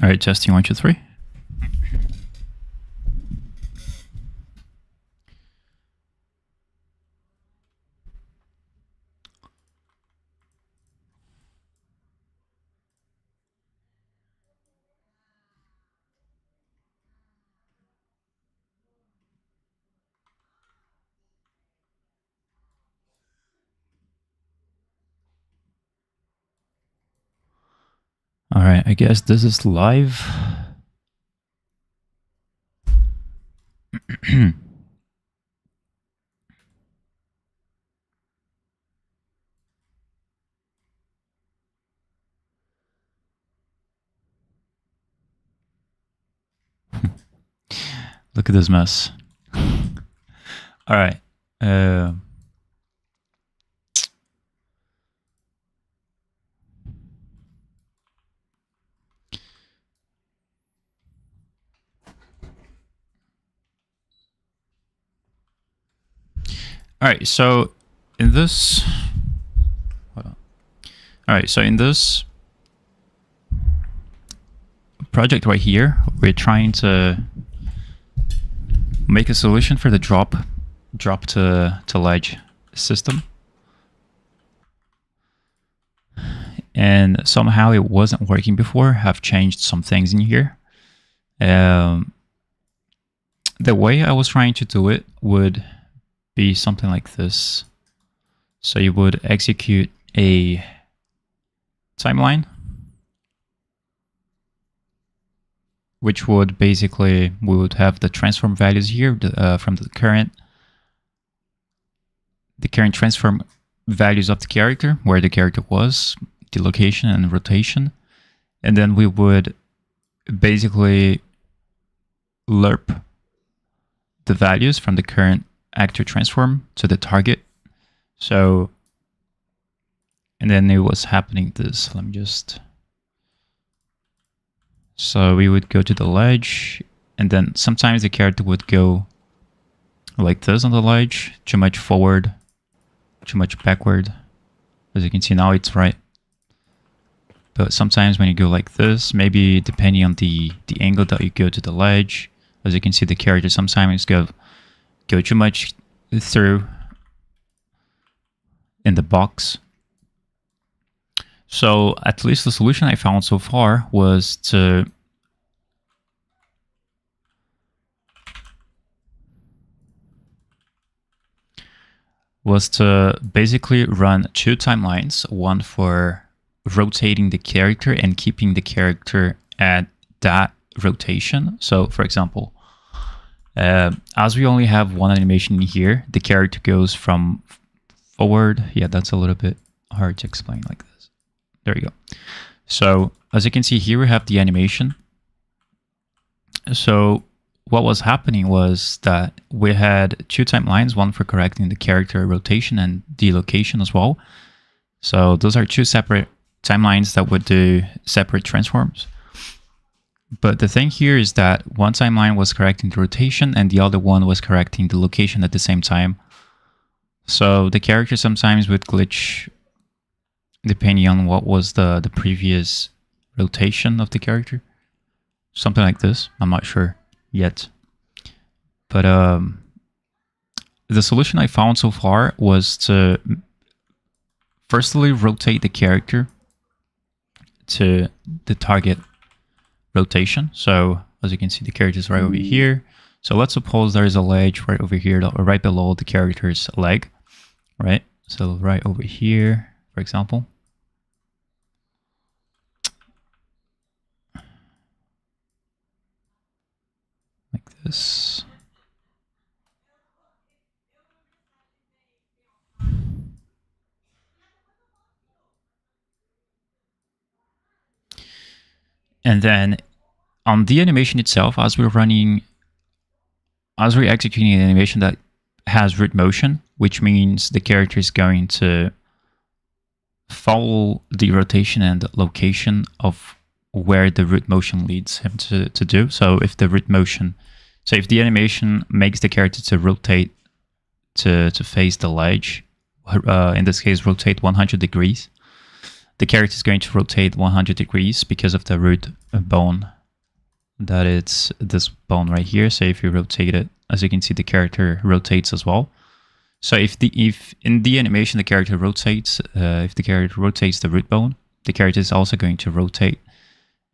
All right, testing 1, 2, 3. All right, I guess this is live. Look at this mess. All right. All right, so in this, hold on. All right, so in this project right here, we're trying to make a solution for the drop to ledge system, and somehow it wasn't working before. I've changed some things in here. The way I was trying to do it would be something like this. So you would execute a timeline, which would basically, we would have the transform values here from the current transform values of the character, where the character was, the location and rotation. And then we would basically lerp the values from the current actor transform to the target. So, and then it was happening this, let me just, so we would go to the ledge, and then sometimes the character would go like this on the ledge, too much forward, too much backward. As you can see now, it's right. But sometimes when you go like this, maybe depending on the angle that you go to the ledge, as you can see, the character sometimes go too much through in the box. So at least the solution I found so far was to basically run 2 timelines, one for rotating the character and keeping the character at that rotation. So for example, as we only have one animation in here, the character goes from forward. Yeah, that's a little bit hard to explain like this. There you go. So as you can see here, we have the animation. So what was happening was that we had 2 timelines, one for correcting the character rotation and the location as well. So those are 2 separate timelines that would do separate transforms. But the thing here is that one timeline was correcting the rotation and the other one was correcting the location at the same time. So the character sometimes would glitch depending on what was the previous rotation of the character. Something like this, I'm not sure yet. But the solution I found so far was to firstly rotate the character to the target rotation. So as you can see, the character is right over here. So let's suppose there is a ledge right over here, or right below the character's leg, right? So right over here, for example. Like this. And then on the animation itself, as we're executing an animation that has root motion, which means the character is going to follow the rotation and location of where the root motion leads him to do. So if the animation makes the character to rotate to face the ledge, in this case rotate 100 degrees, the character is going to rotate 100 degrees because of the root bone, that it's this bone right here. So if you rotate it, as you can see, the character rotates as well. So if in the animation the character rotates, if the character rotates the root bone, the character is also going to rotate,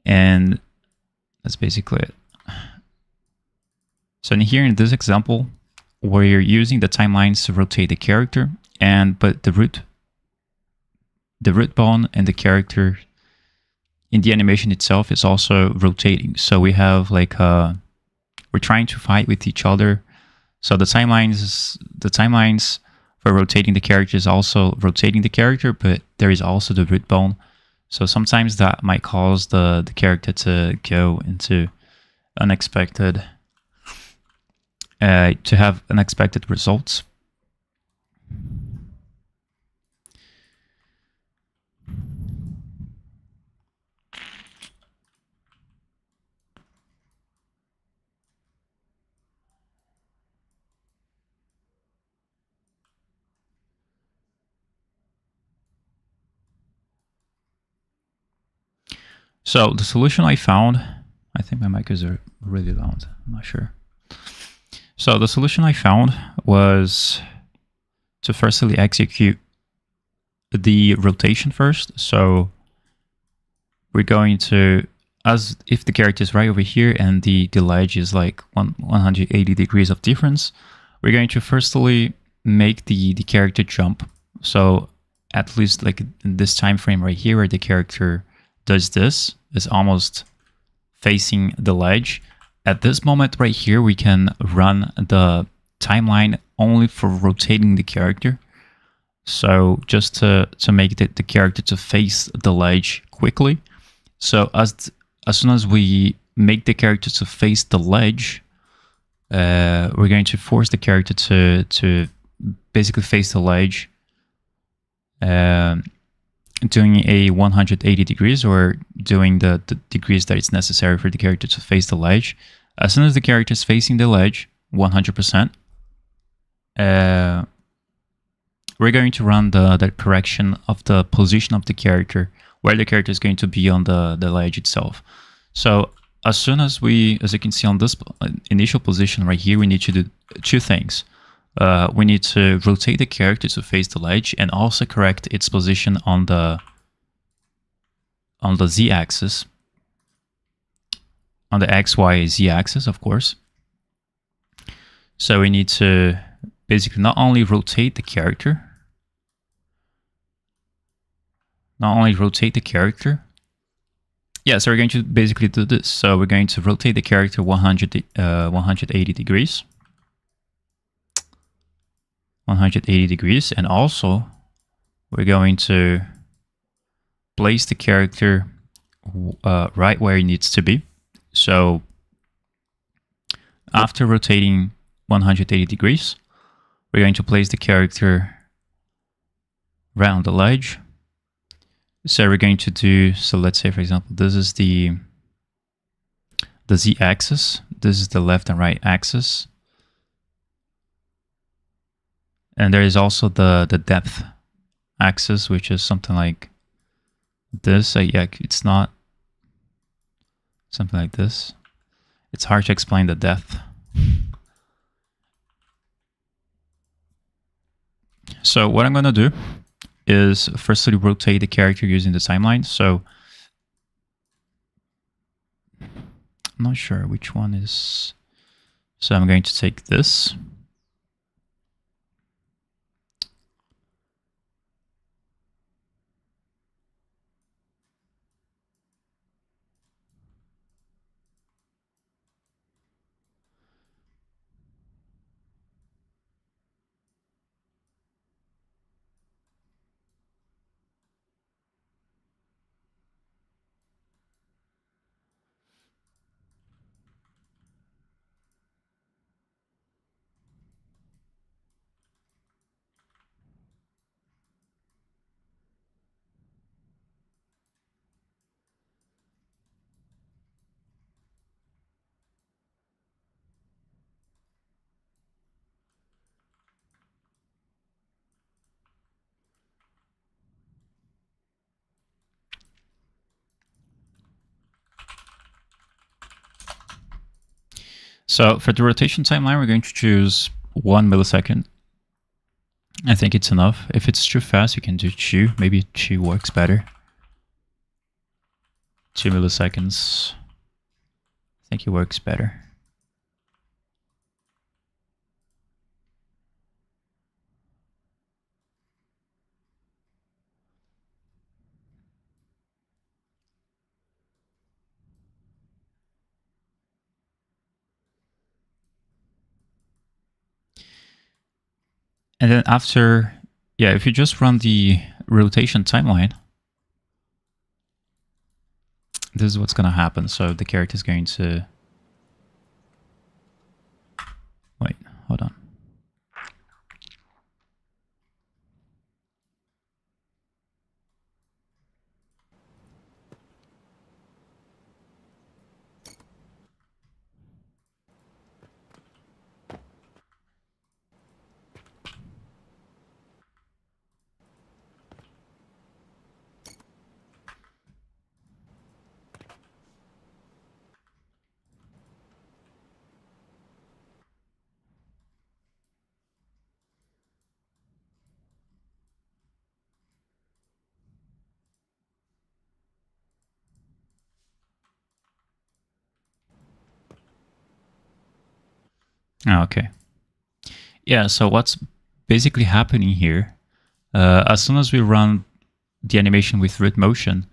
and that's basically it. So in here, in this example, we're using the timelines to rotate the character, but the root bone and the character in the animation itself is also rotating. So we have like we're trying to fight with each other. So the timelines for rotating the character is also rotating the character, but there is also the root bone. So sometimes that might cause the character to go into unexpected, to have unexpected results. So the solution I found, I think my mic is really loud, I'm not sure. So the solution I found was to firstly execute the rotation first. So we're going to, as if the character is right over here and the ledge is like 180 degrees of difference, we're going to firstly make the character jump. So at least like in this time frame right here where the character does this, is almost facing the ledge. At this moment right here, we can run the timeline only for rotating the character. So just to make the character to face the ledge quickly. So as soon as we make the character to face the ledge, we're going to force the character to basically face the ledge, doing a 180 degrees, or doing the degrees that it's necessary for the character to face the ledge. As soon as the character is facing the ledge 100%, we're going to run the correction of the position of the character, where the character is going to be on the ledge itself. So as soon as you can see on this initial position right here, we need to do two things. We need to rotate the character to face the ledge and also correct its position on the z-axis, on the x, y, z-axis, of course. So we need to basically not only rotate the character, yeah, so we're going to basically do this. So we're going to rotate the character 180 degrees. 180 degrees, and also we're going to place the character right where it needs to be. So after rotating 180 degrees, we're going to place the character right on the ledge. So we're going to do, so let's say for example, this is the z-axis, this is the left and right axis, and there is also the depth axis, which is something like this. Yeah, it's not something like this. It's hard to explain the depth. So what I'm going to do is firstly rotate the character using the timeline. So I'm not sure which one is. So I'm going to take this. So for the rotation timeline, we're going to choose 1 millisecond. I think it's enough. If it's too fast, you can do 2. Maybe 2 works better. 2 milliseconds. I think it works better. And then after, yeah, if you just run the rotation timeline, this is what's going to happen. So the character is going to, wait, hold on. Okay. Yeah, so what's basically happening here, as soon as we run the animation with root motion,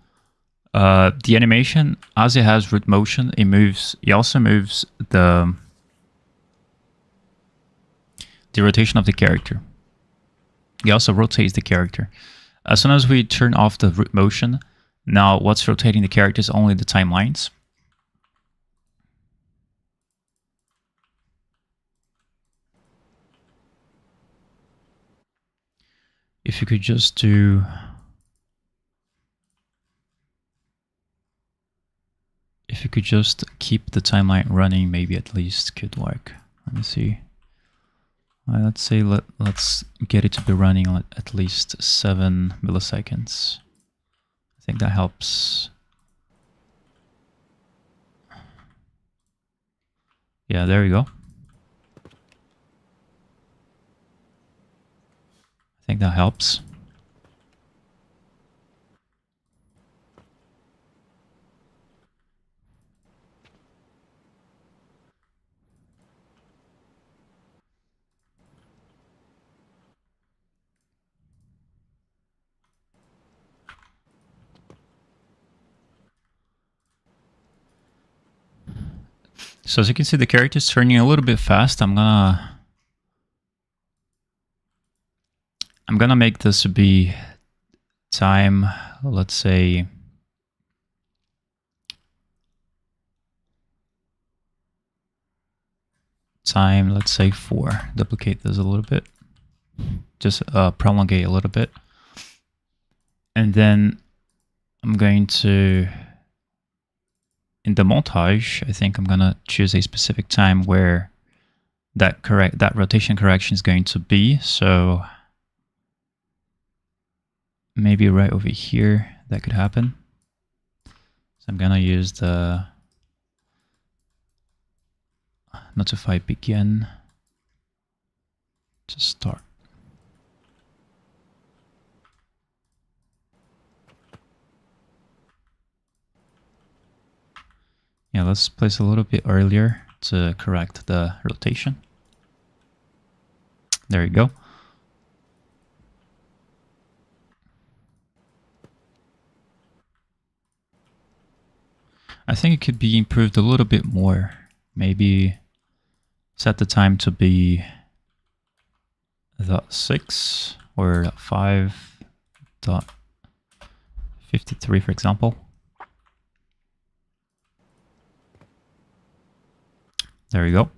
the animation, as it has root motion, it also moves the rotation of the character. It also rotates the character. As soon as we turn off the root motion, now what's rotating the character is only the timelines. If you could just do, if you could just keep the timeline running, maybe at least could work. Let me see. Let's say let's get it to be running at least 7 milliseconds. I think that helps. Yeah, there you go. I think that helps. So as you can see, the character is turning a little bit fast. I'm gonna make this to be time, let's say time, let's say 4. Duplicate this a little bit. Just prolongate a little bit. And then I'm going to, in the montage, I think I'm gonna choose a specific time where that rotation correction is going to be. So maybe right over here, that could happen. So I'm gonna use the notify begin to start. Yeah, let's place a little bit earlier to correct the rotation. There you go. I think it could be improved a little bit more. Maybe set the time to be .6 or .5.53, for example. There you go.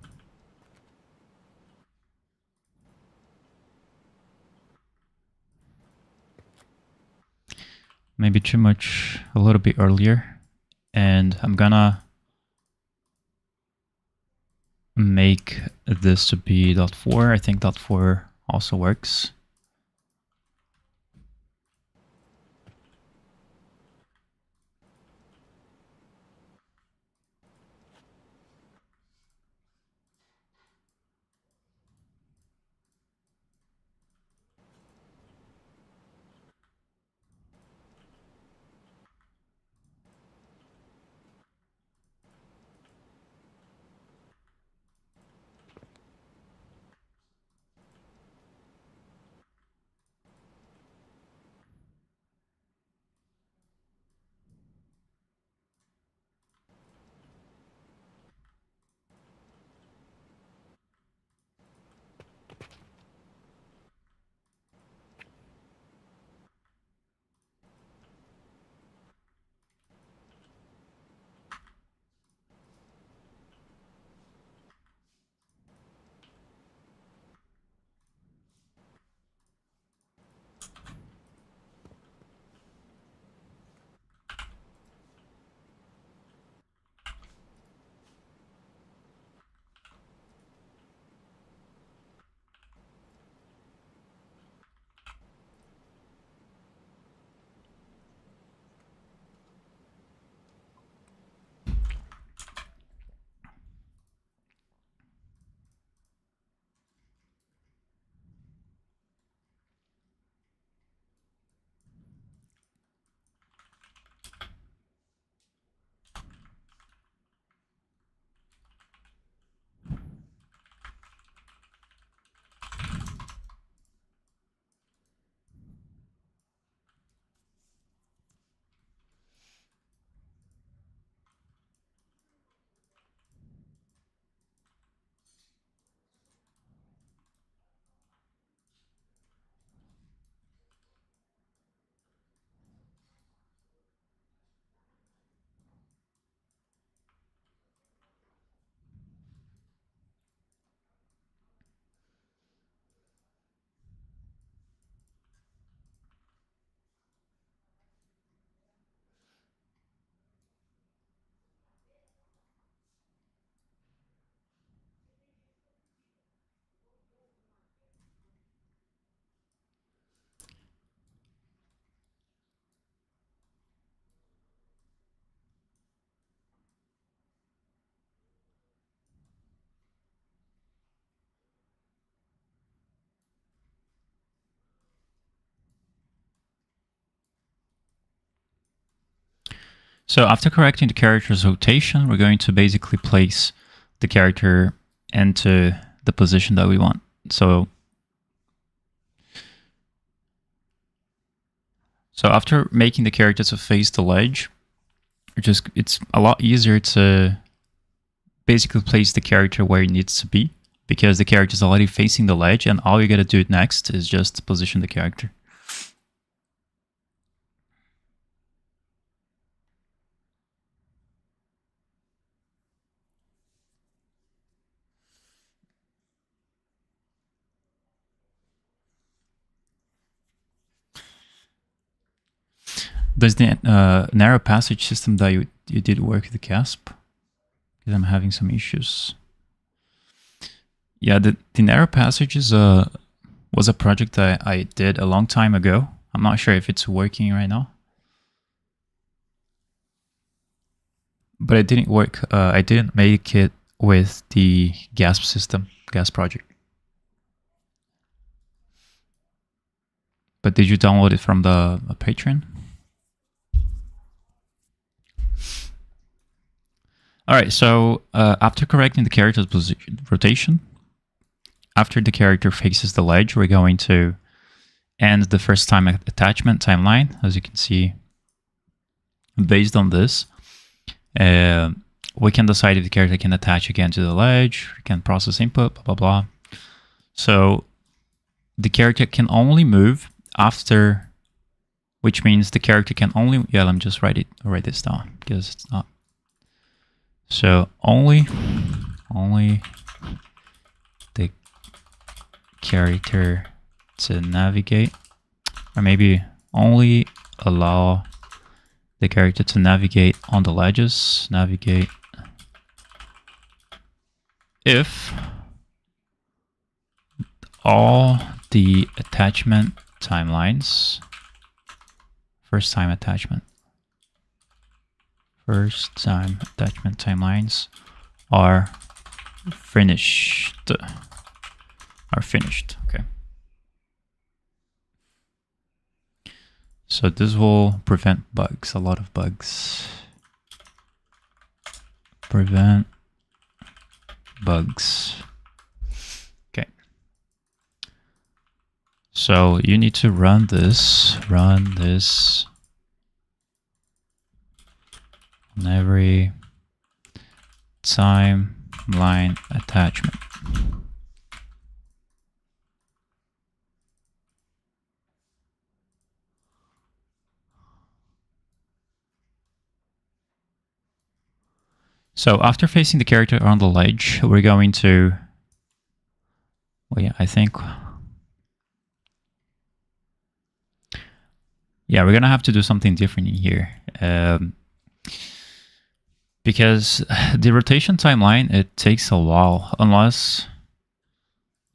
Maybe too much, a little bit earlier. And I'm gonna make this to be .4. I think .4 also works. So after correcting the character's rotation, we're going to basically place the character into the position that we want. So after making the character to face the ledge, it's a lot easier to basically place the character where it needs to be, because the character is already facing the ledge, and all you gotta do next is just position the character. Does the narrow passage system that you did work with the CASP? Because I'm having some issues. Yeah, the narrow passage is was a project that I did a long time ago. I'm not sure if it's working right now, but it didn't work. I didn't make it with the GASP system, GASP project. But did you download it from the Patreon? All right, so after correcting the character's position, rotation, after the character faces the ledge, we're going to end the first time attachment timeline. As you can see, based on this, we can decide if the character can attach again to the ledge, can process input, blah, blah, blah. So the character can only move after, which means the character can only, yeah, let me just write this down because it's not. So only the character to navigate, or maybe only allow the character to navigate on the ledges, navigate if all the attachment timelines, first time attachment timelines are finished. Okay. So this will prevent bugs, a lot of bugs. Prevent bugs. Okay. So you need to run this on every timeline attachment. So after facing the character on the ledge, we're going to, well, yeah, I think, yeah, we're gonna have to do something different in here. Because the rotation timeline, it takes a while, unless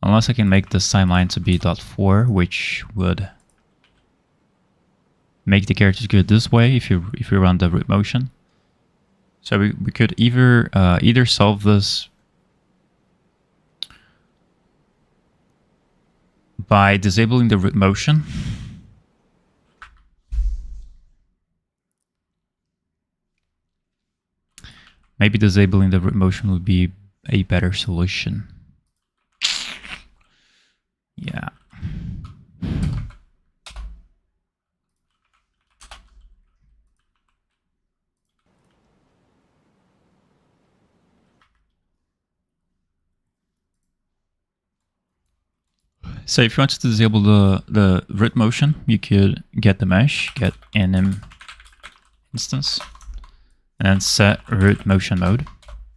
I can make this timeline to be .4, which would make the characters go this way if you run the root motion. So we could either solve this by disabling the root motion, maybe disabling the root motion would be a better solution. Yeah. So if you wanted to disable the root motion, you could get the mesh, get anim instance, and then set root motion mode,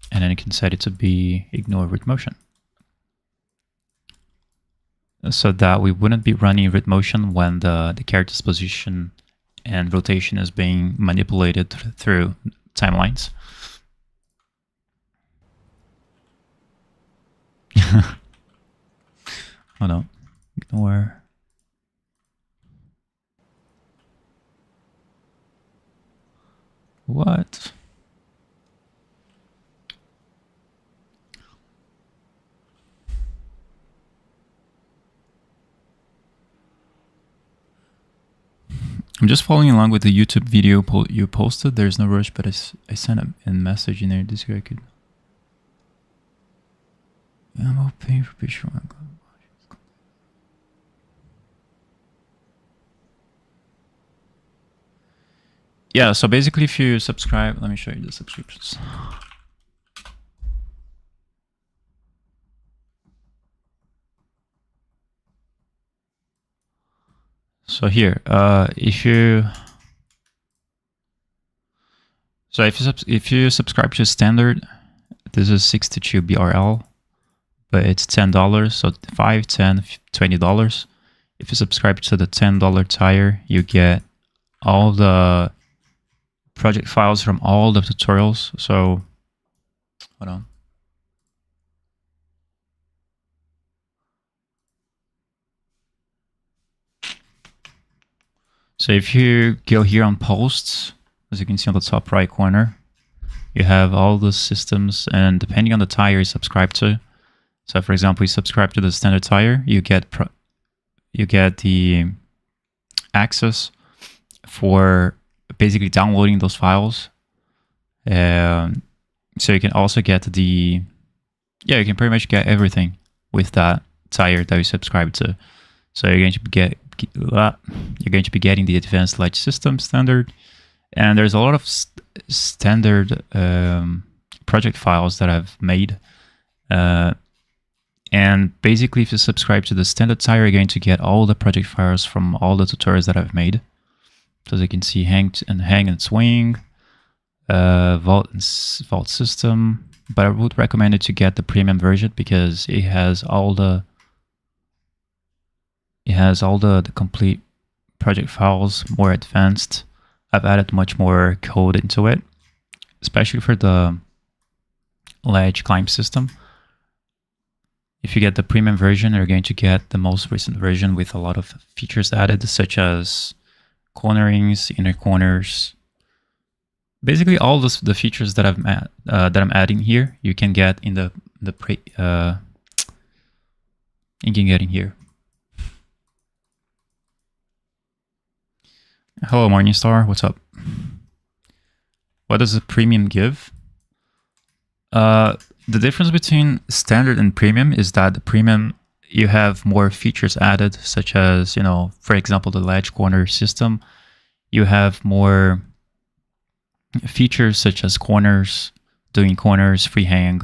and then you can set it to be ignore root motion, so that we wouldn't be running root motion when the character's position and rotation is being manipulated through timelines. Hold on. Ignore. What? I'm just following along with the YouTube video you posted. There's no rush, but I sent a message in there. This guy could. I'm all paying for picture. Yeah, so basically if you subscribe, let me show you the subscriptions. So here, if you subscribe to standard, this is 62 BRL, but it's $10, so $5, $10, $20. If you subscribe to the $10 tier, you get all the project files from all the tutorials. So hold on. So if you go here on posts, as you can see on the top right corner, you have all the systems, and depending on the tier you subscribe to. So for example, you subscribe to the standard tier, you get the access for basically downloading those files. So you can also get you can pretty much get everything with that tier that you subscribe to. So you're going to be getting the advanced ledge system standard, and there's a lot of standard project files that I've made. And basically, if you subscribe to the standard tier, you're going to get all the project files from all the tutorials that I've made. So as you can see, hang and swing, vault system. But I would recommend it to get the premium version because it has all the complete project files, more advanced. I've added much more code into it, especially for the ledge climb system. If you get the premium version, you're going to get the most recent version with a lot of features added, such as cornerings, inner corners. Basically, all the features that I'm adding here, you can get in you can get in here. Hello, Morningstar. What's up? What does the premium give? The difference between standard and premium is that the premium, you have more features added, such as, for example, the ledge corner system. You have more features such as corners, doing corners, free hang,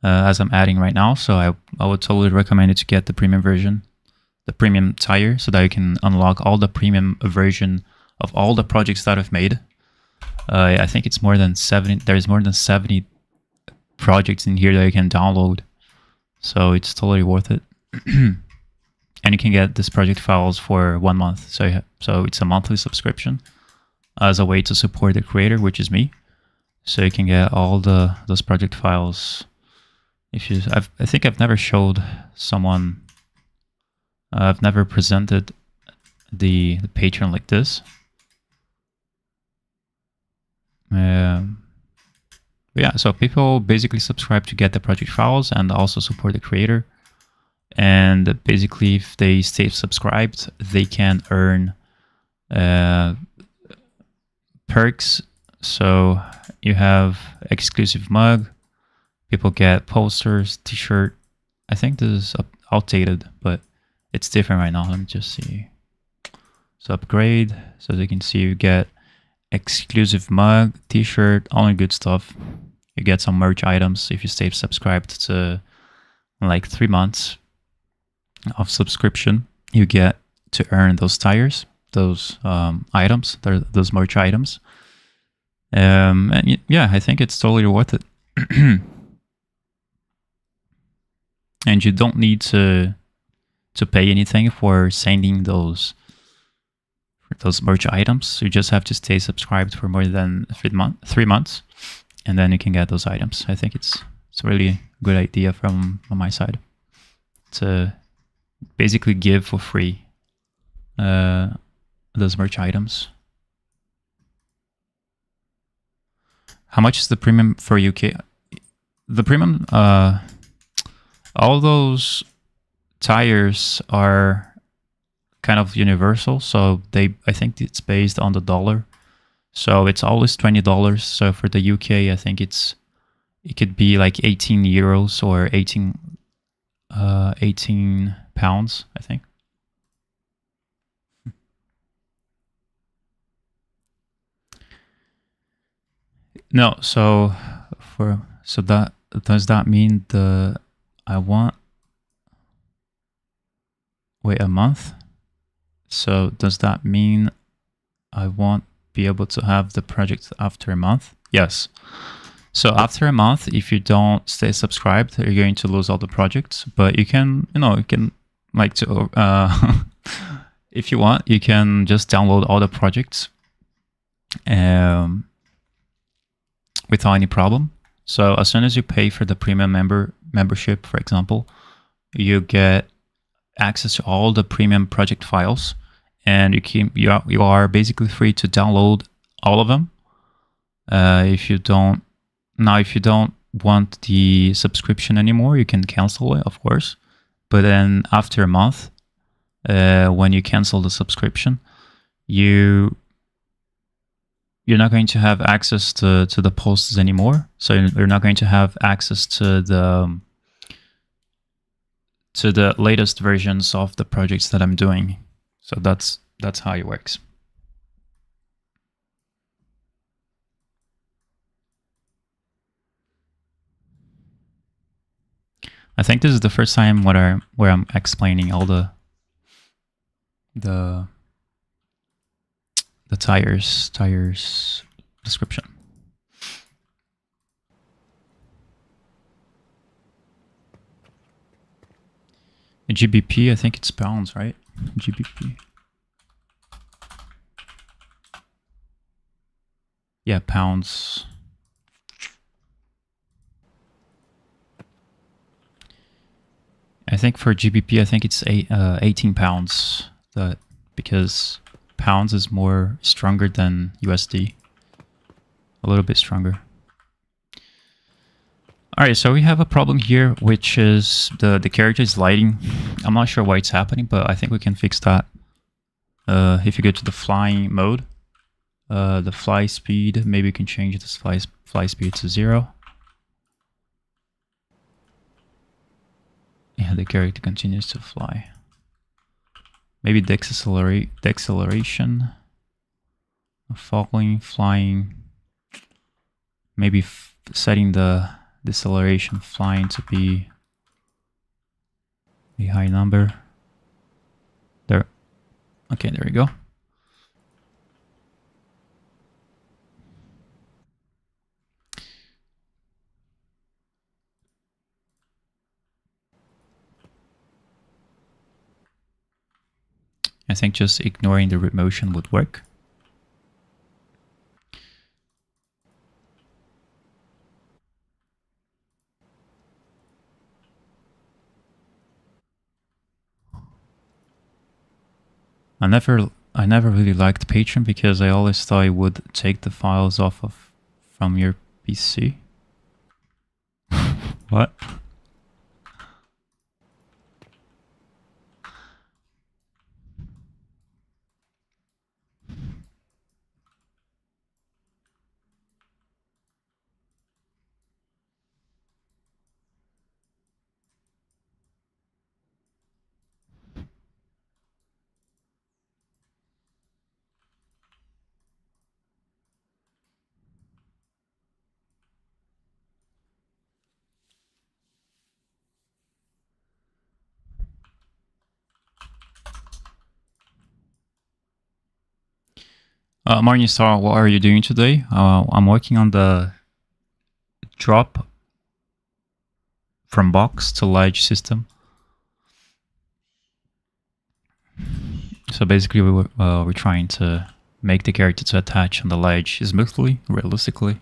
as I'm adding right now. So I would totally recommend it to get the premium version, the premium tier, so that you can unlock all the premium version of all the projects that I've made. I think it's more than 70. There's more than 70 projects in here that you can download, so it's totally worth it. And you can get this project files for 1 month, so it's a monthly subscription as a way to support the creator, which is me. So you can get all those project files. I think I've never showed someone, I've never presented the Patreon like this. Yeah, so people basically subscribe to get the project files and also support the creator. And basically, if they stay subscribed, they can earn perks. So you have exclusive mug, people get posters, t-shirt. I think this is outdated, but it's different right now. Let me just see. So upgrade. So as you can see, you get exclusive mug, t-shirt, only good stuff. You get some merch items if you stay subscribed to like 3 months of subscription. You get to earn those tires, those items, those merch items. And yeah, I think it's totally worth it. And you don't need to pay anything for sending those merch items. You just have to stay subscribed for more than 3 months, and then you can get those items. I think it's a really good idea from my side to basically give for free those merch items. How much is the premium for UK? The premium, all those tires are kind of universal. So I think it's based on the dollar. So it's always $20. So for the UK, I think it could be like 18 euros or 18 pounds, I think. No, so that does that mean I want wait a month? So does that mean I won't be able to have the project after a month? Yes. So after a month, if you don't stay subscribed, you're going to lose all the projects. But you can like to if you want, you can just download all the projects without any problem. So as soon as you pay for the premium membership, for example, you get access to all the premium project files, and you are basically free to download all of them. If you don't want the subscription anymore, you can cancel it, of course. But then after a month, when you cancel the subscription, you're not going to have access to the posts anymore. So you're not going to have access to the latest versions of the projects that I'm doing. So that's how it works. I think this is the first time where I'm explaining all the tires description. GBP, I think it's pounds, right? GBP. Yeah, pounds. I think for GBP, I think it's 18 pounds. Because pounds is more stronger than USD. A little bit stronger. All right, so we have a problem here, which is the character is lighting. I'm not sure why it's happening, but I think we can fix that. If you go to the flying mode, the fly speed, maybe you can change this fly speed to 0. Yeah, the character continues to fly. Maybe deceleration, falling, flying. Maybe setting the deceleration flying to be a high number. There. Okay, there we go. I think just ignoring the root motion would work. I never really liked Patreon because I always thought it would take the files from your PC. What? Morningstar, what are you doing today? I'm working on the drop from box to ledge system. So basically, we're trying to make the character to attach on the ledge smoothly, realistically.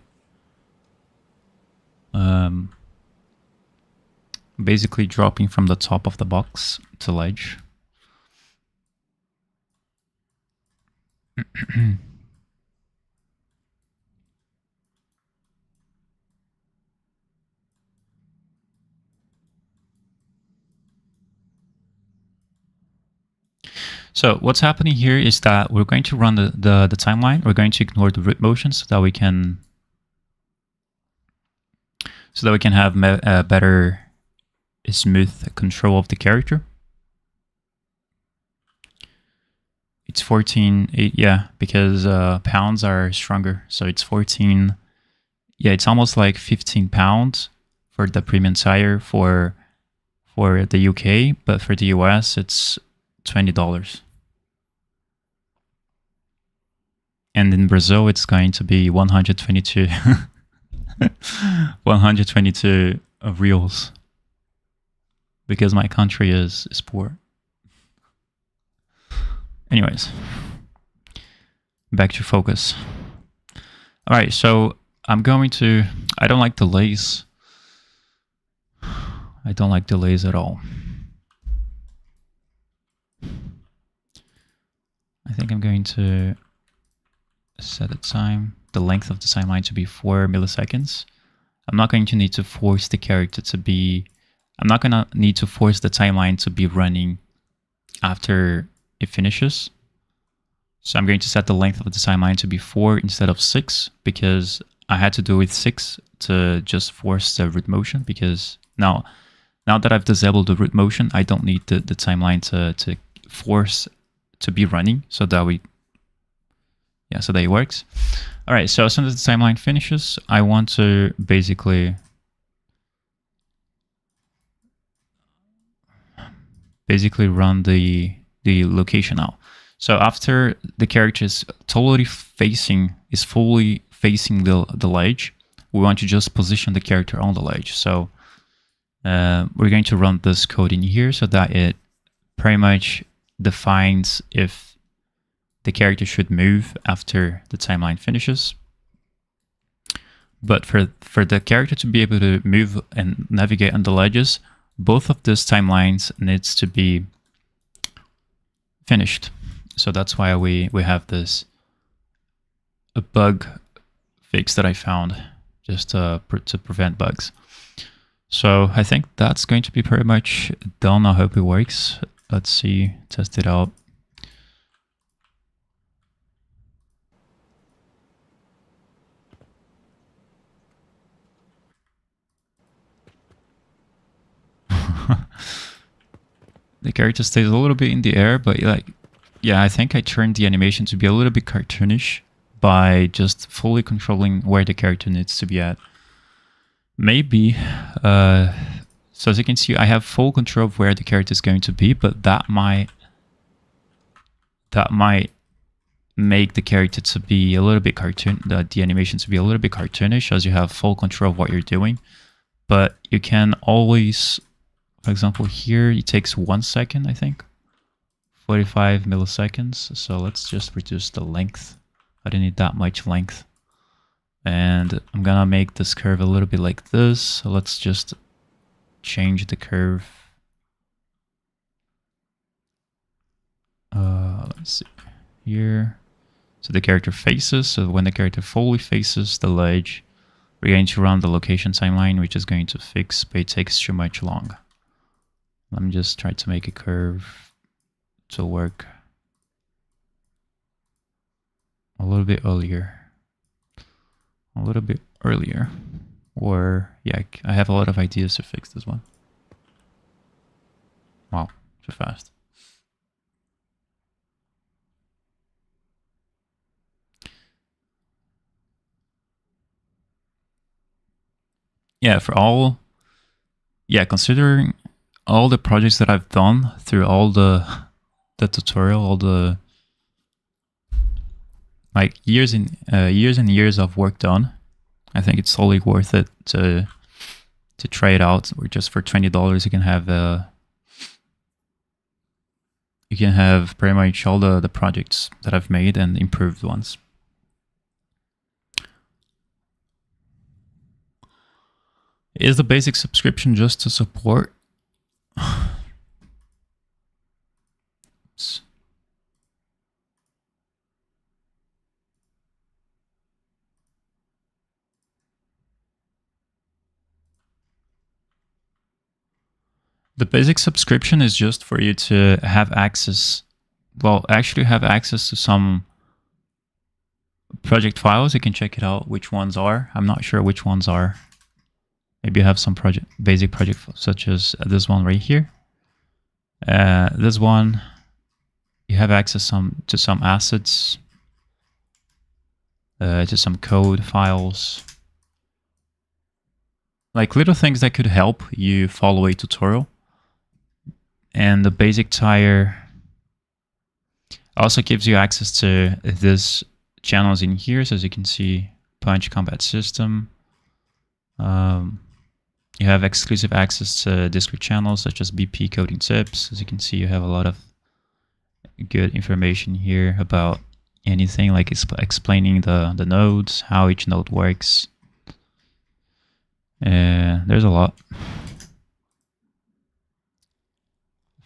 Basically dropping from the top of the box to ledge. So what's happening here is that we're going to run the timeline. We're going to ignore the root motion so that we can have a better smooth control of the character. It's 14, yeah, because pounds are stronger. So it's 14, yeah, it's almost like 15 pounds for the premium tire for the UK, but for the US, it's $20. And in Brazil, it's going to be 122, 122 of reals, because my country is poor. Anyways, back to focus. All right, so I don't like delays. I don't like delays at all. I think I'm going to set the length of the timeline to be 4 milliseconds. I'm not going to need to force the character to be, I'm not going to need to force the timeline to be running after it finishes. So I'm going to set the length of the timeline to be 4 instead of 6, because I had to do with 6 to just force the root motion, because now that I've disabled the root motion, I don't need the timeline to force to be running so that it works. All right, so as soon as the timeline finishes, I want to basically run the location now. So after the character is fully facing the ledge, we want to just position the character on the ledge. So we're going to run this code in here so that it pretty much defines if the character should move after the timeline finishes. But for the character to be able to move and navigate on the ledges, both of these timelines needs to be finished. So that's why we have this a bug fix that I found just to prevent bugs. So I think that's going to be pretty much done. I hope it works. Let's see, test it out. The character stays a little bit in the air, but yeah, I think I turned the animation to be a little bit cartoonish by just fully controlling where the character needs to be at. Maybe, so as you can see, I have full control of where the character is going to be, but that might make the character to be a little bit the animation to be a little bit cartoonish, as you have full control of what you're doing. But you can always, for example, here it takes 1 second, I think, 45 milliseconds. So let's just reduce the length. I don't need that much length. And I'm gonna make this curve a little bit like this. So let's just change the curve. Let's see here. So the character faces. So when the character fully faces the ledge, we're going to run the location timeline, which is going to fix, but it takes too much long. Let me just try to make a curve to work a little bit earlier. Or yeah, I have a lot of ideas to fix this one. Wow, too fast. Yeah, considering all the projects that I've done through all the tutorial, all the like years and years of work done, I think it's totally worth it to try it out. Or just for $20, you can have pretty much all the projects that I've made and improved ones. Is the basic subscription just to support? Oops. The basic subscription is just for you to have access well, actually have access to some project files. You can check it out, which ones are. I'm not sure which ones are. Maybe you have some basic project such as this one right here. This one, you have access to some assets, to some code files, like little things that could help you follow a tutorial. And the basic tire also gives you access to these channels in here. So as you can see, punch combat system. You have exclusive access to Discord channels such as BP coding tips. As you can see, you have a lot of good information here about anything, like explaining the nodes, how each node works. There's a lot.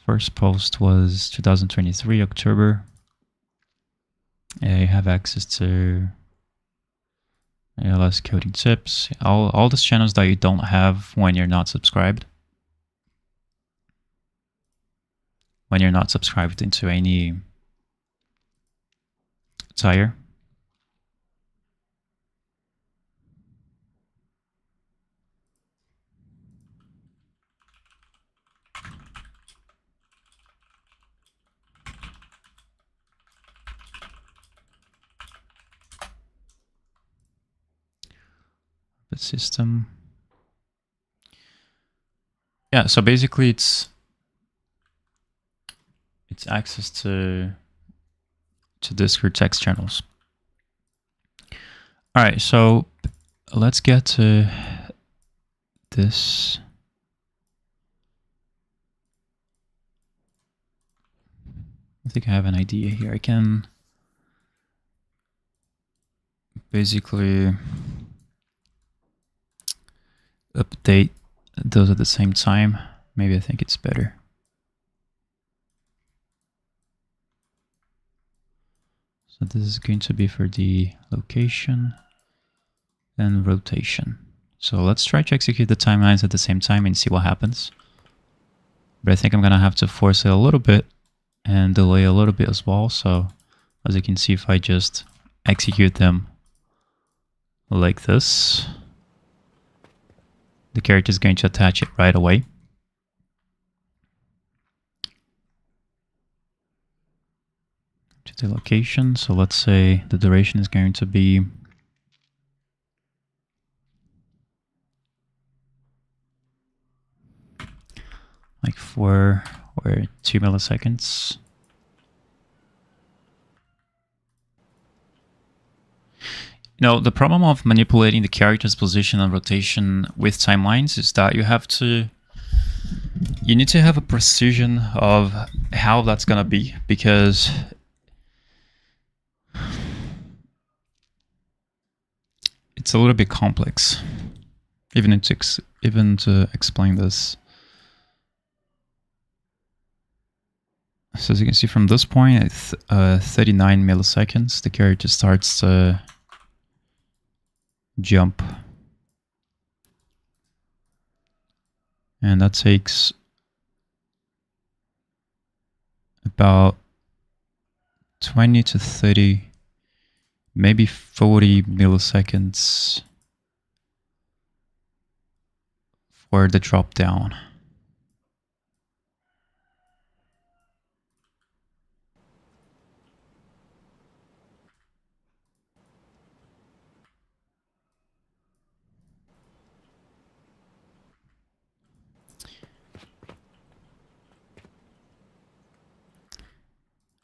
First post was 2023 October. You have access to less coding tips, all these channels that you don't have when you're not subscribed. When you're not subscribed into any tire. The system. Yeah, so basically it's access to Discord text channels. All right, so let's get to this. I think I have an idea here. I can basically update those at the same time. Maybe I think it's better. So this is going to be for the location and rotation. So let's try to execute the timelines at the same time and see what happens. But I think I'm gonna have to force it a little bit and delay a little bit as well. So as you can see, if I just execute them like this, the character is going to attach it right away. To the location. So let's say the duration is going to be like 4 or 2 milliseconds. You know, the problem of manipulating the character's position and rotation with timelines is that you need to have a precision of how that's gonna be, because it's a little bit complex, even to explain this. So as you can see from this point, at 39 milliseconds, the character starts to jump. And that takes about 20 to 30, maybe 40 milliseconds for the drop down.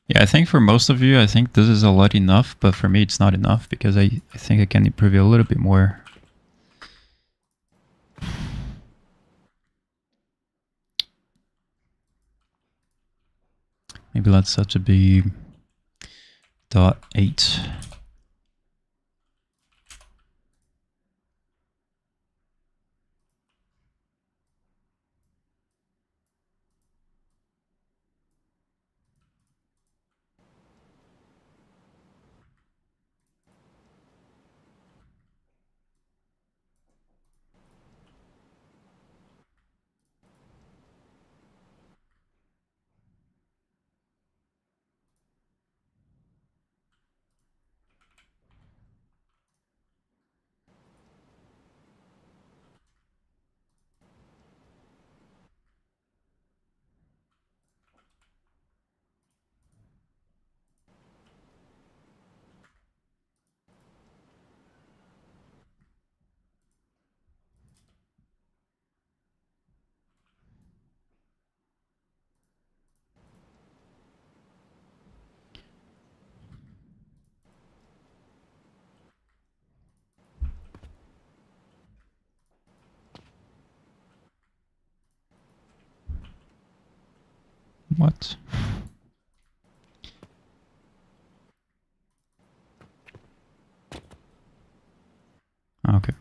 Yeah, I think for most of you, I think this is a lot enough, but for me it's not enough, because I think I can improve it a little bit more. Maybe let's set to be 0.8. What? Okay.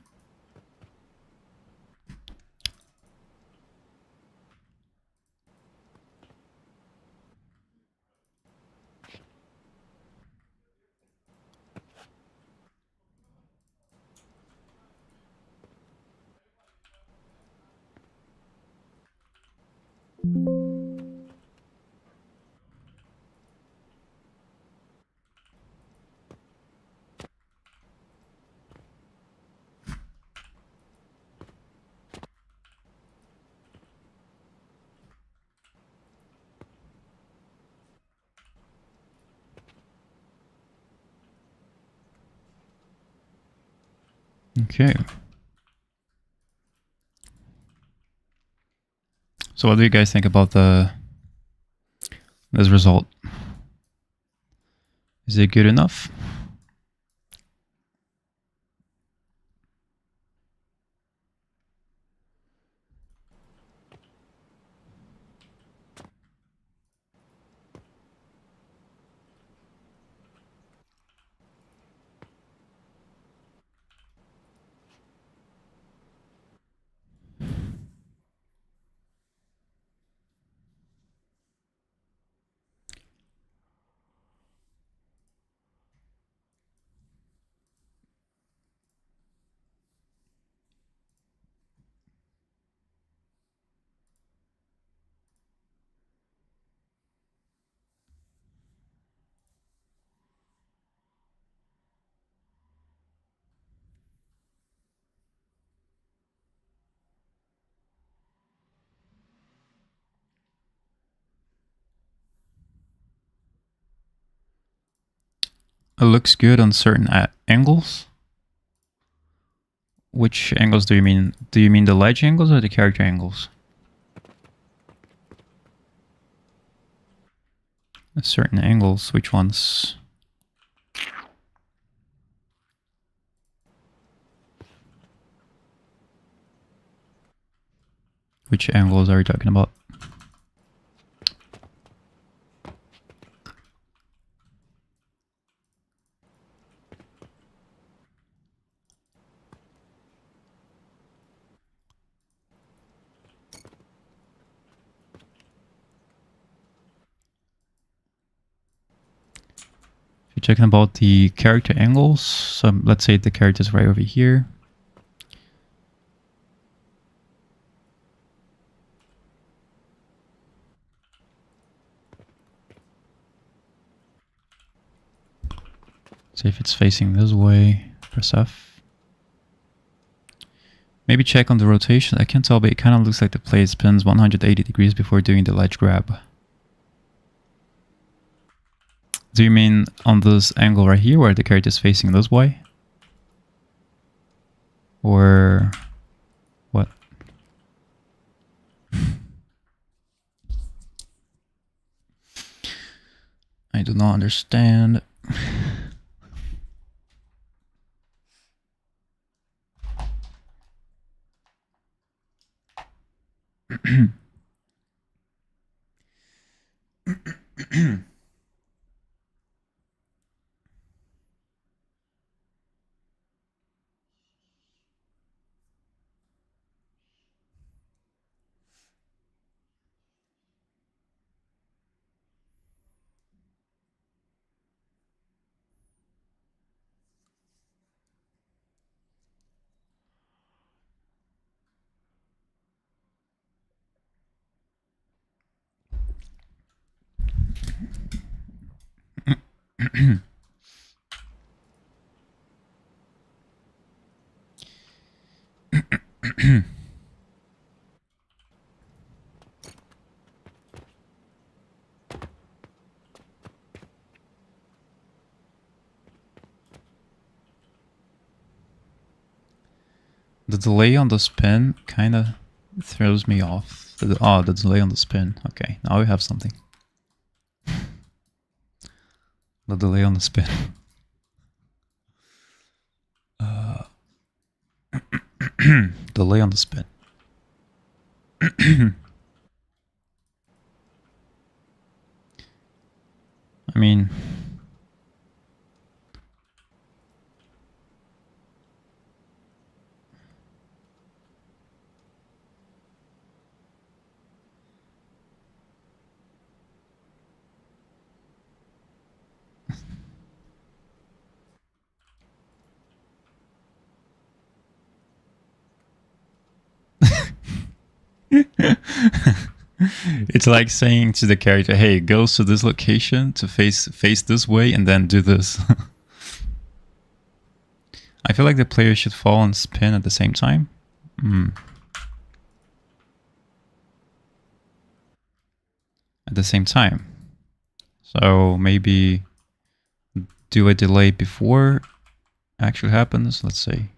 Okay. So what do you guys think about this result? Is it good enough? It looks good on certain angles. Which angles do you mean? Do you mean the ledge angles or the character angles? Certain angles, which ones? Which angles are you talking about? If you're talking about the character angles, so let's say the character is right over here. So if it's facing this way, press F. Maybe check on the rotation. I can't tell, but it kind of looks like the plate spins 180 degrees before doing the ledge grab. Do you mean on this angle right here where the character is facing this way? Or what? I do not understand. The delay on the spin kind of throws me off. The delay on the spin. Okay, now we have something. The delay on the spin. Delay on the spin. I mean, it's like saying to the character, "Hey, go to this location to face this way, and then do this." I feel like the player should fall and spin at the same time. At the same time. So maybe do a delay before actually happens. Let's say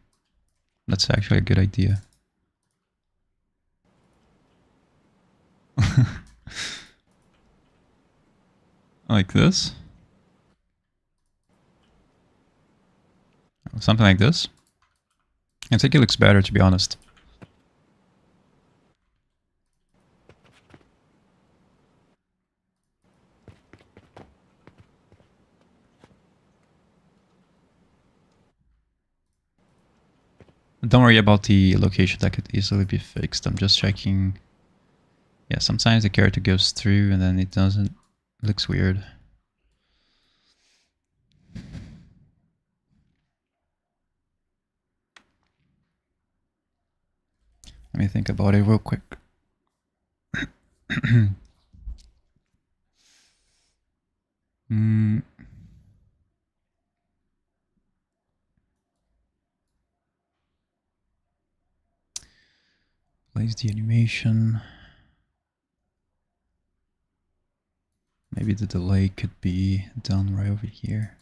that's actually a good idea. Like this. Something like this. I think it looks better, to be honest. Don't worry about the location, that could easily be fixed. I'm just checking. Yeah, sometimes the character goes through and then it doesn't. It looks weird. Let me think about it real quick. Place the animation. Maybe the delay could be done right over here.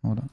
Hold on.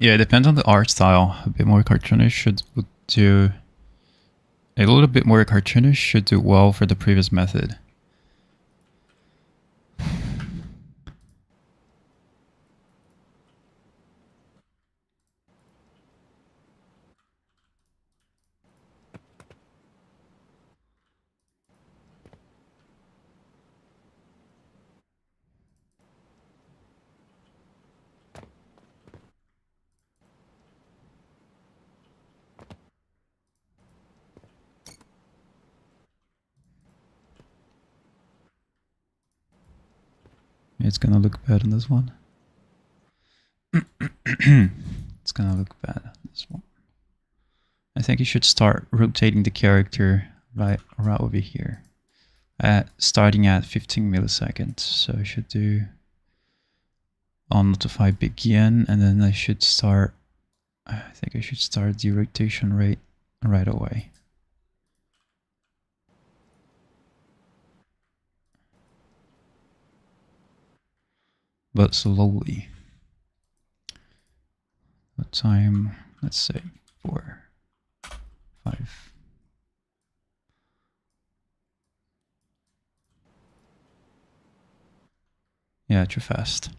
Yeah, it depends on the art style. A bit more cartoonish would do... A little bit more cartoonish should do well for the previous method. It's gonna look bad on this one. It's gonna look bad on this one. I think you should start rotating the character right over here. Starting at 15 milliseconds. So I should do on notify begin, and then I should start, I think I should start the rotation rate right away. But slowly. The time, let's say 4, 5. Yeah, too fast.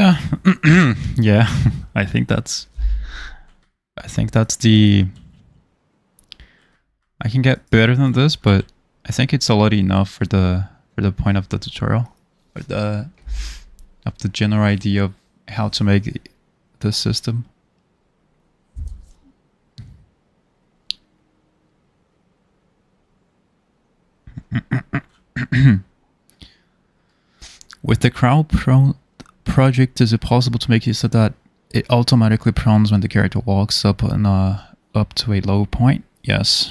Yeah, yeah. I think that's the. I can get better than this, but I think it's already enough for the point of the tutorial, or the general idea of how to make this system. With the crowd project, is it possible to make it so that it automatically prones when the character walks up and up to a low point? Yes.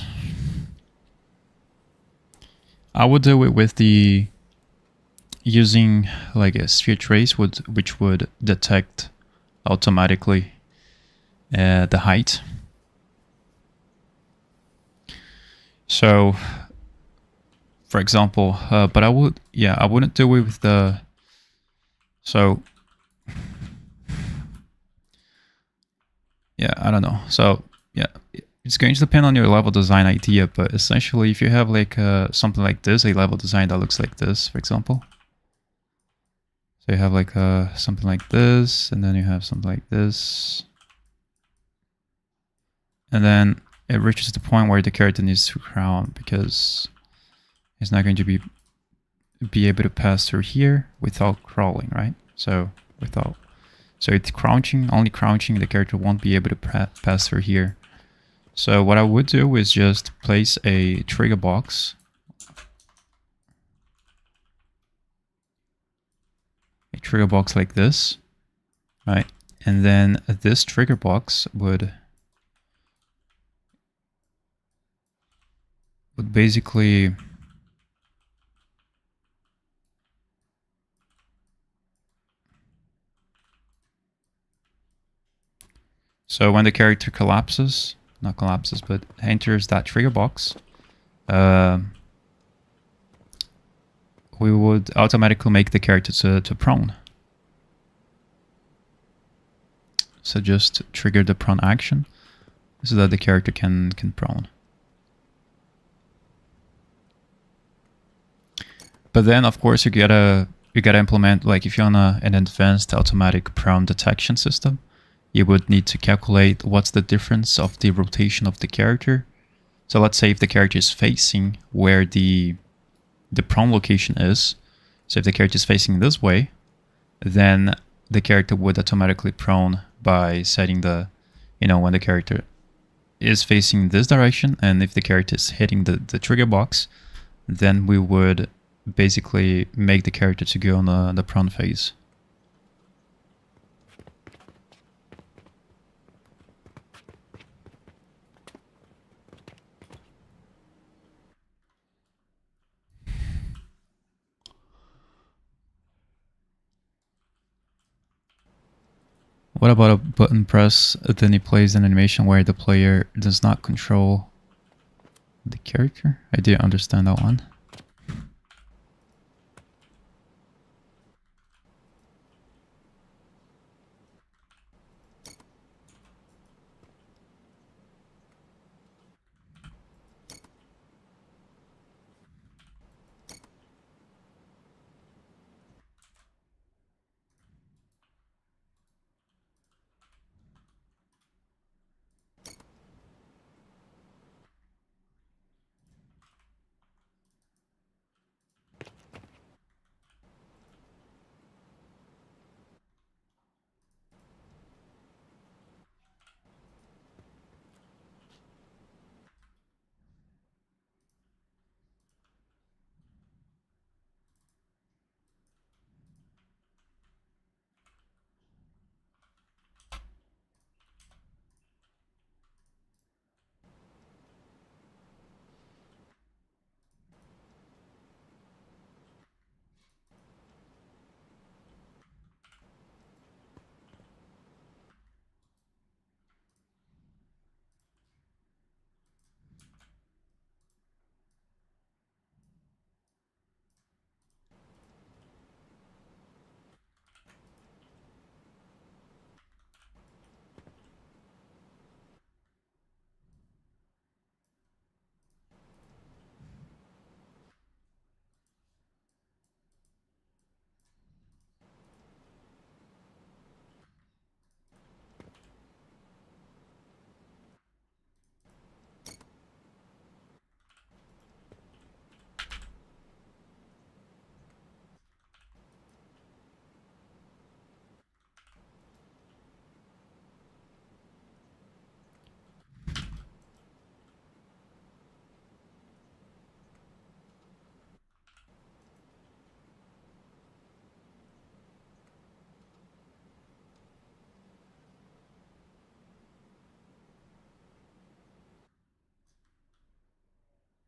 I would do it with the using like a sphere trace which would detect automatically the height. So, for example, but I wouldn't do it with the. So, yeah, I don't know. So, yeah, it's going to depend on your level design idea, but essentially, if you have like something like this, a level design that looks like this, for example. So you have like something like this, and then you have something like this. And then it reaches the point where the character needs to crown because it's not going to be able to pass through here without crawling, right? So it's crouching, only crouching, the character won't be able to pass through here. So what I would do is just place a trigger box. A trigger box like this, right? And then this trigger box would basically so when the character collapses, not collapses, but enters that trigger box, we would automatically make the character to prone. So just trigger the prone action so that the character can prone. But then of course you gotta implement, like if you're on an advanced automatic prone detection system, you would need to calculate what's the difference of the rotation of the character. So let's say if the character is facing where the prone location is, so if the character is facing this way, then the character would automatically prone by setting the, when the character is facing this direction, and if the character is hitting the trigger box, then we would basically make the character to go on the prone phase. What about a button press, then it plays an animation where the player does not control the character? I didn't understand that one.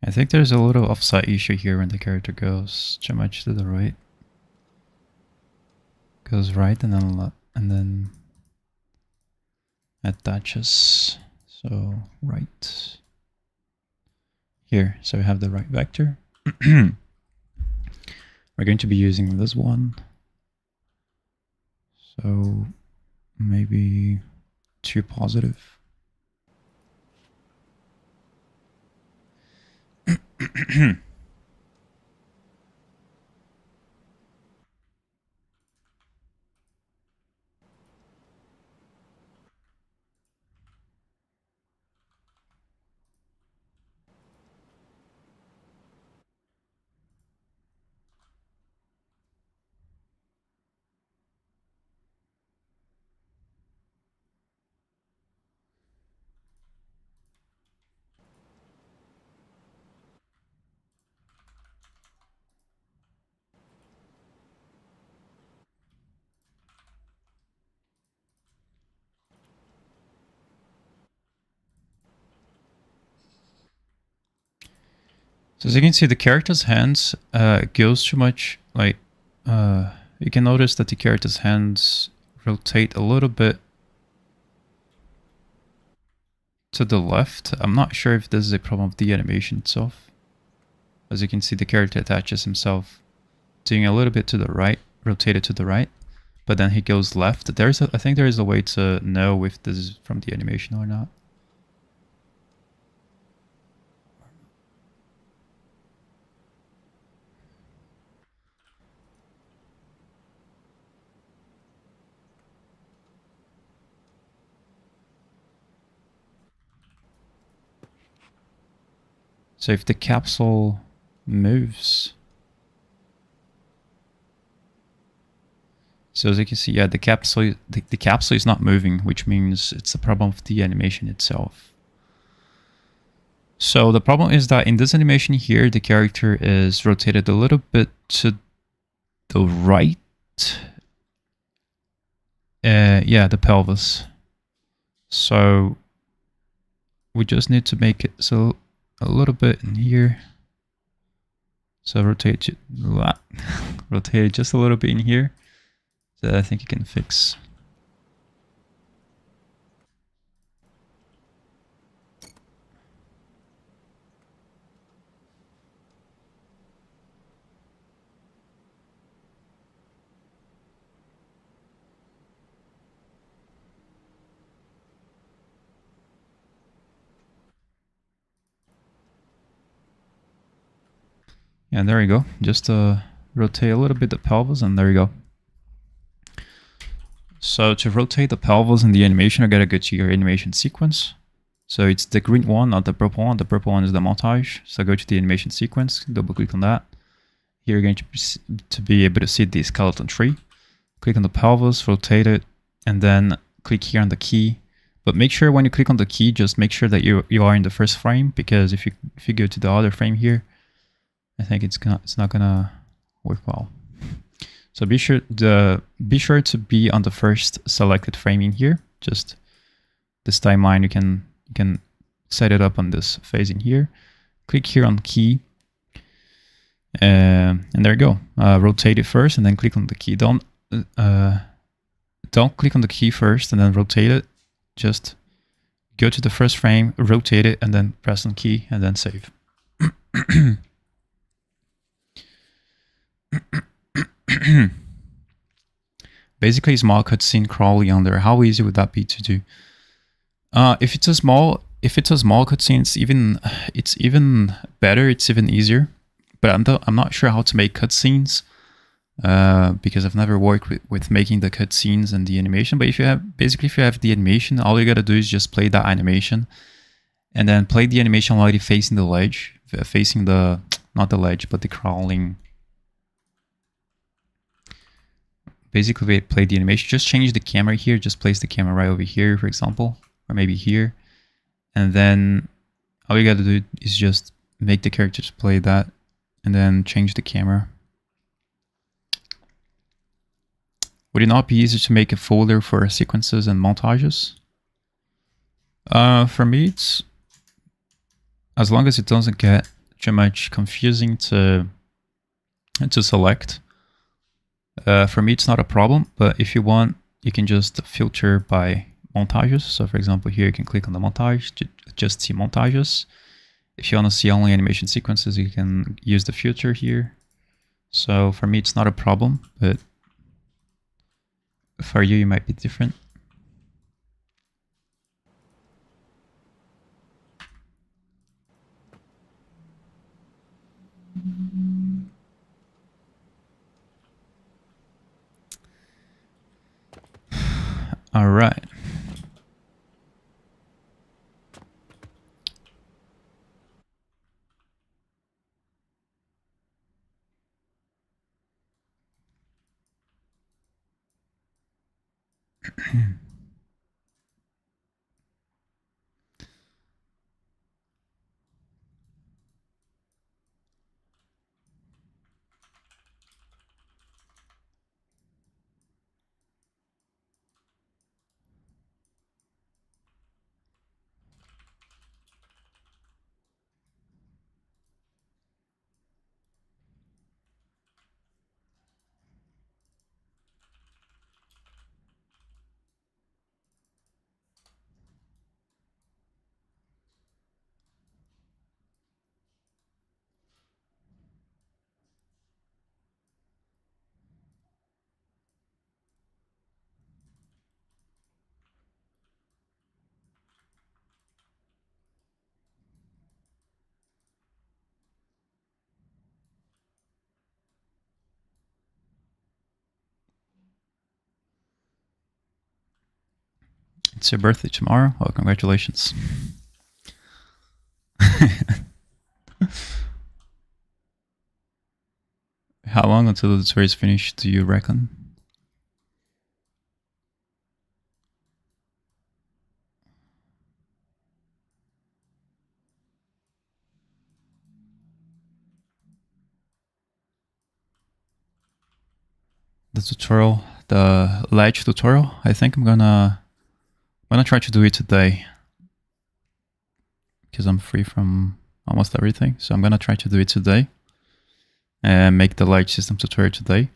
I think there's a little offset issue here when the character goes too much to the right. Goes right and then left, and then attaches. So right here. So we have the right vector. We're going to be using this one. So maybe 2 positive. So as you can see, the character's hands goes too much, like, you can notice that the character's hands rotate a little bit to the left. I'm not sure if this is a problem of the animation itself. As you can see, the character attaches himself doing a little bit to the right, rotated to the right, but then he goes left. I think there is a way to know if this is from the animation or not. So if the capsule moves, so as you can see, yeah, the capsule is not moving, which means it's a problem of the animation itself. So the problem is that in this animation here, the character is rotated a little bit to the right. Yeah, the pelvis. So we just need to make it so a little bit in here. So rotate it, rotate it just a little bit in here. So I think you can fix. And there you go. Just rotate a little bit the pelvis, and there you go. So to rotate the pelvis in the animation, I gotta go to your animation sequence. So it's the green one, not the purple one. The purple one is the montage. So go to the animation sequence, double click on that. Here you're going to be able to see the skeleton tree. Click on the pelvis, rotate it, and then click here on the key. But make sure when you click on the key, just make sure that you are in the first frame, because if you go to the other frame here, I think it's not gonna work well. So be sure to be on the first selected frame in here. Just this timeline, you can set it up on this phase in here. Click here on key, and there you go. Rotate it first, and then click on the key. Don't click on the key first and then rotate it. Just go to the first frame, rotate it, and then press on key, and then save. Basically, small cutscene crawling under. How easy would that be to do? If it's a small cutscene, it's even better. It's even easier. But I'm not sure how to make cutscenes because I've never worked with making the cutscenes and the animation. But if you have the animation, all you gotta do is just play that animation, and then play the animation already facing the ledge, not the ledge, but the crawling. Basically, play the animation. Just change the camera here. Just place the camera right over here, for example, or maybe here. And then all you got to do is just make the characters play that, and then change the camera. Would it not be easier to make a folder for sequences and montages? For me, it's as long as it doesn't get too much confusing to select. For me, it's not a problem, but if you want, you can just filter by montages. So for example, here you can click on the montage to just see montages. If you want to see only animation sequences, you can use the filter here. So for me, it's not a problem, but for you, it might be different. All right. It's your birthday tomorrow. Oh, congratulations. How long until the tutorial is finished do you reckon? The tutorial, the ledge tutorial, I think I'm gonna try to do it today because I'm free from almost everything. So I'm gonna try to do it today and make the ledge system tutorial today.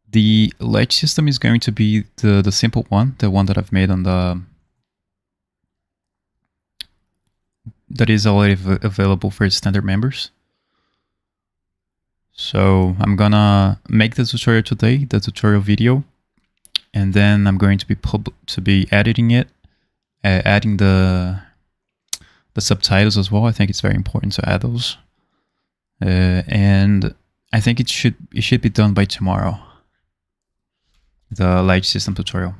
The ledge system is going to be the simple one, the one that I've made on the that is already available for standard members. So I'm gonna make the tutorial today, the tutorial video, and then I'm going to be editing it, adding the subtitles as well. I think it's very important to add those, and I think it should be done by tomorrow. The light system tutorial.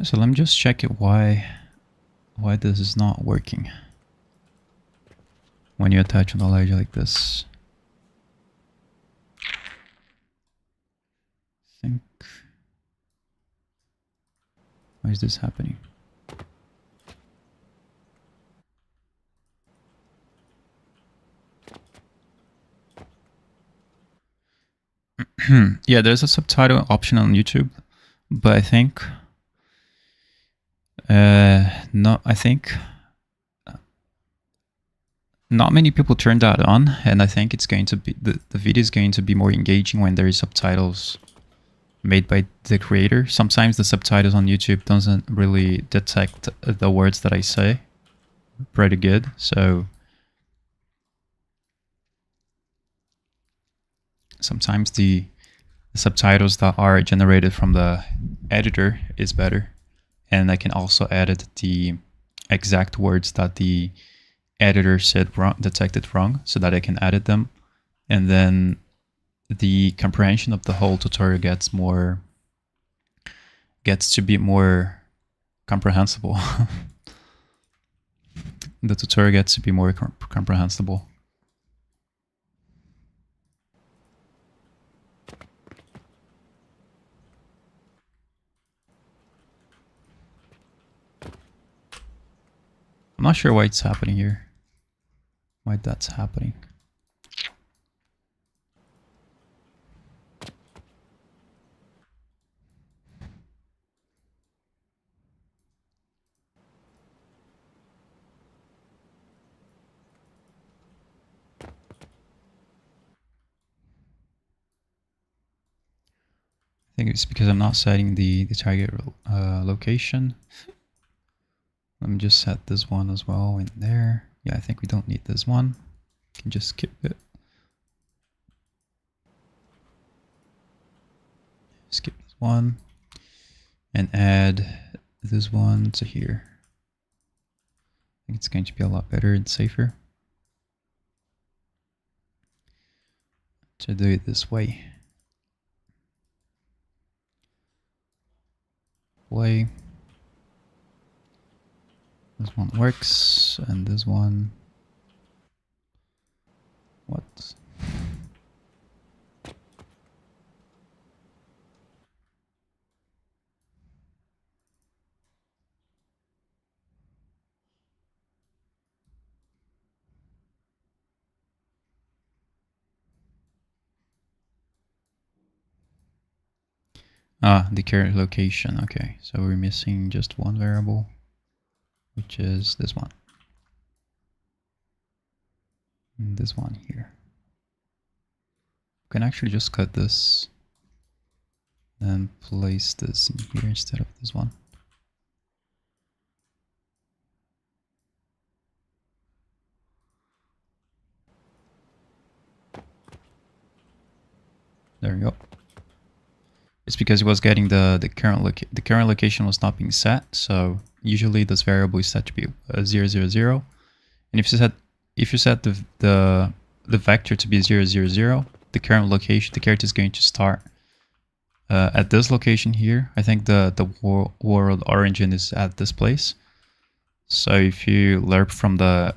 So let me just check it why this is not working when you attach on the ledge like this. I think, why is this happening? Yeah, there's a subtitle option on YouTube, but I think I think not many people turn that on, and I think it's going to be the video is going to be more engaging when there is subtitles made by the creator. Sometimes the subtitles on YouTube doesn't really detect the words that I say pretty good, so sometimes the subtitles that are generated from the editor is better, and I can also edit the exact words that the editor said wrong, detected wrong, so that I can edit them, and then the comprehension of the whole tutorial gets to be more comprehensible. The tutorial gets to be more comprehensible. I'm not sure why it's happening here. Why that's happening. I think it's because I'm not setting the target location. Let me just set this one as well in there. Yeah, I think we don't need this one. Can just skip it. Skip this one and add this one to here. I think it's going to be a lot better and safer to do it this way. Play. This one works, and this one. What? Ah, the current location. Okay, so we're missing just one variable, which is this one. And this one here. We can actually just cut this and place this in here instead of this one. There we go. It's because it was getting the current location was not being set. So usually this variable is set to be 000, and if you set the vector to be 000, the current location, the character is going to start at this location here. I think the world origin is at this place. So if you lerp from the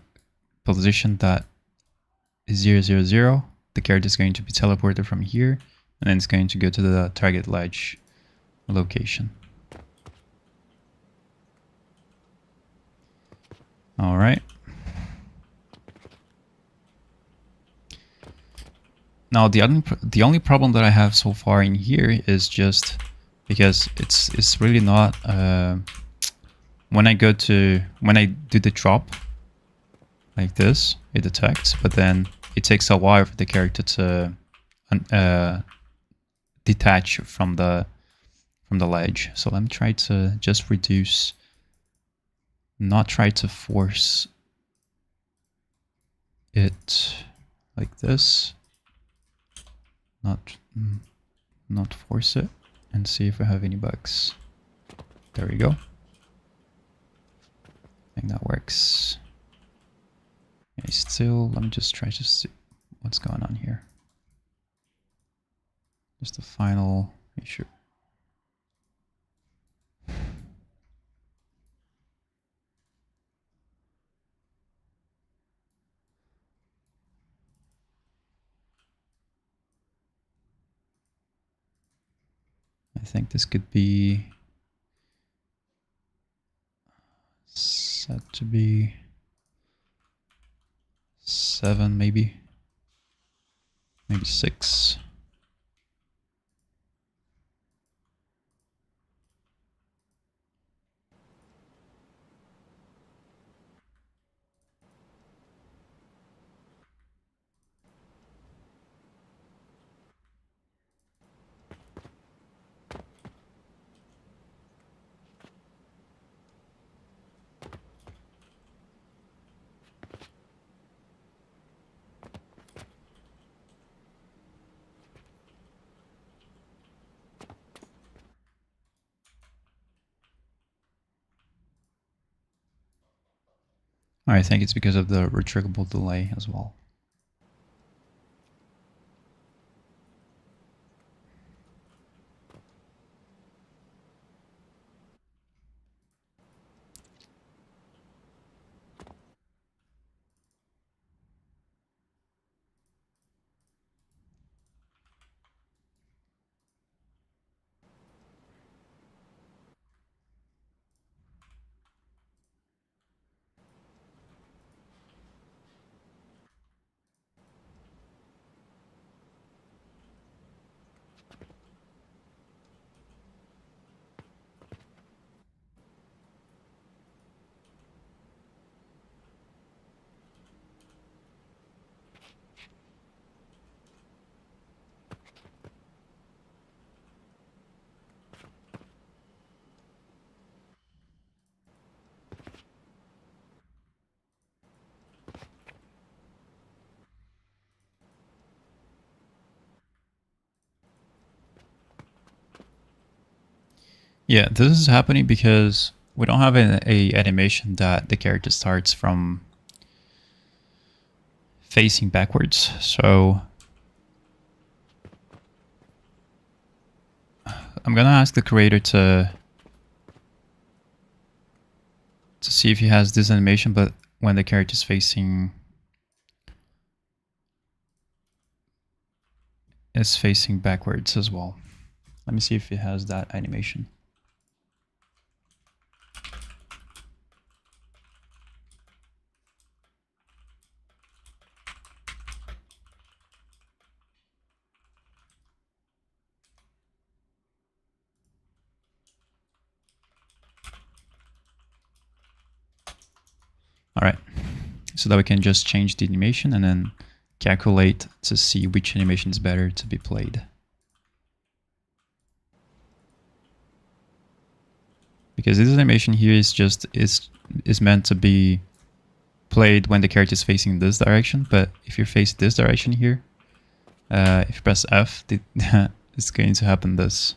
position that is 000, the character is going to be teleported from here, and then it's going to go to the target ledge location. All right. Now the only problem that I have so far in here is just because it's really not when I do the drop like this, it detects, but then it takes a while for the character to detach from the ledge. So let me try to just reduce, not try to force it like this, not force it, and see if I have any bugs. There we go. I think that works. Okay, still, let me just try to see what's going on here. Just the final issue. I think this could be set to be 7, maybe 6. I think it's because of the retriggable delay as well. Yeah, this is happening because we don't have a animation that the character starts from facing backwards. So I'm gonna ask the creator to see if he has this animation, but when the character is facing backwards as well. Let me see if it has that animation. All right, so that we can just change the animation and then calculate to see which animation is better to be played. Because this animation here is meant to be played when the character is facing this direction, but if you face this direction here, if you press F, it's going to happen this.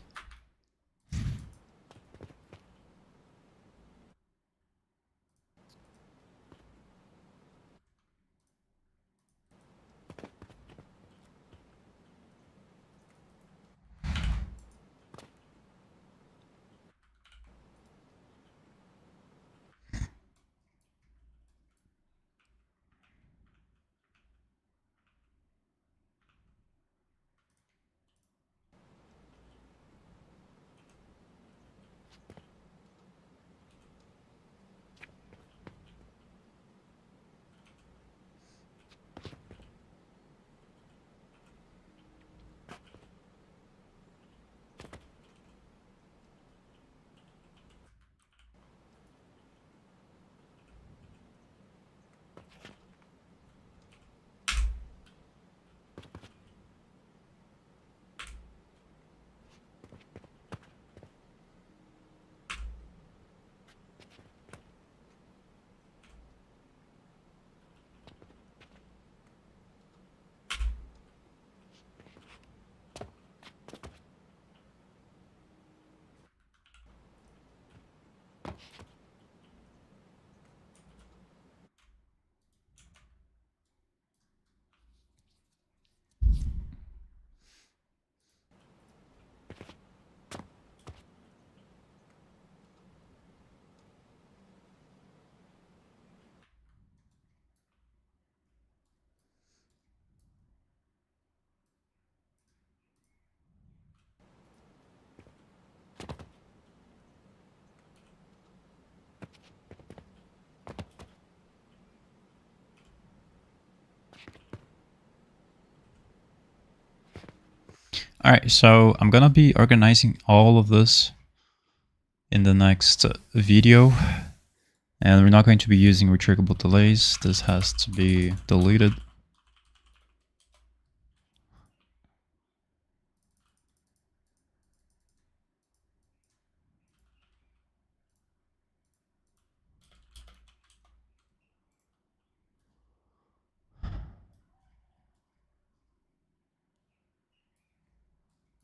All right, so I'm gonna be organizing all of this in the next video, and we're not going to be using retriggable delays. This has to be deleted.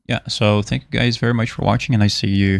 Yeah, so thank you guys very much for watching, and I see you